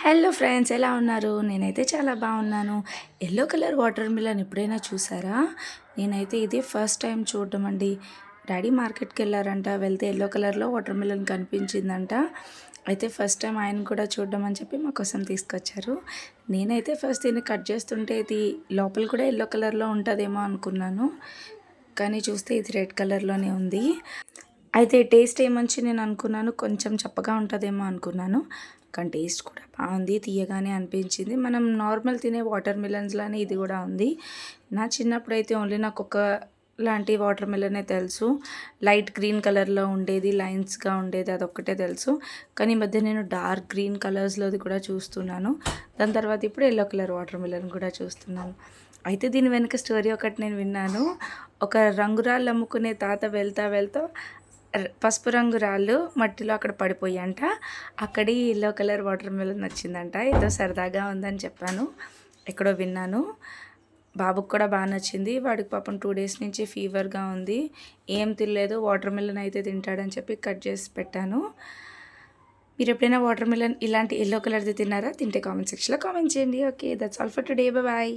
Hello friends, ఎలా ఉన్నారు? నేనైతే చాలా బాగున్నాను. ఎల్లో కలర్ వాటర్ మిలన్ ఎప్పుడైనా చూసారా? నేనైతే ఇది ఫస్ట్ టైం చూడడం అండి. డాడీ మార్కెట్కి వెళ్ళారంట, వెళ్తే ఎల్లో కలర్లో వాటర్ మిలన్ కనిపించిందంట. అయితే ఫస్ట్ టైం ఆయన కూడా చూడడం అని చెప్పి మా కోసం తీసుకొచ్చారు. నేనైతే ఫస్ట్ దీన్ని కట్ చేస్తుంటే ఇది లోపల కూడా ఎల్లో కలర్లో ఉంటుందేమో అనుకున్నాను, కానీ చూస్తే ఇది రెడ్ కలర్లోనే ఉంది. అయితే టేస్ట్ ఏమంచి నేను అనుకున్నాను, కొంచెం చప్పగా ఉంటుందేమో అనుకున్నాను, కానీ టేస్ట్ కూడా బాగుంది, తీయగానే అనిపించింది. మనం నార్మల్ తినే వాటర్ మిలన్స్లానే ఇది కూడా ఉంది. నా చిన్నప్పుడు అయితే ఓన్లీ నాకు ఒక లాంటి వాటర్ మిలనే తెలుసు, లైట్ గ్రీన్ కలర్లో ఉండేది, లైన్స్గా ఉండేది, అదొక్కటే తెలుసు. కానీ ఈ మధ్య నేను డార్క్ గ్రీన్ కలర్స్లోది కూడా చూస్తున్నాను. దాని తర్వాత ఇప్పుడు ఎల్లో కలర్ వాటర్ మిలన్ కూడా చూస్తున్నాను. అయితే దీని వెనుక స్టోరీ ఒకటి నేను విన్నాను. ఒక రంగురాళ్ళు అమ్ముకునే తాత వెళ్తా వెళ్తా పసుపు రంగు రాళ్ళు మట్టిలో అక్కడ పడిపోయాంట. అక్కడి ఎల్లో కలర్ వాటర్ మిలన్ వచ్చిందంట. ఏదో సరదాగా ఉందని చెప్పాను, ఎక్కడో విన్నాను. బాబుకు కూడా బాగా నచ్చింది. వాడికి పాపం 2 డేస్ నుంచి ఫీవర్గా ఉంది, ఏం తినలేదు. వాటర్ మిలన్ అయితే తింటాడని చెప్పి కట్ చేసి పెట్టాను. మీరు ఎప్పుడైనా వాటర్ మిలన్ ఇలాంటి ఎల్లో కలర్ది తిన్నారా? తింటే కామెంట్ సెక్షన్లో కామెంట్ చేయండి. Okay, that's all for today. Bye.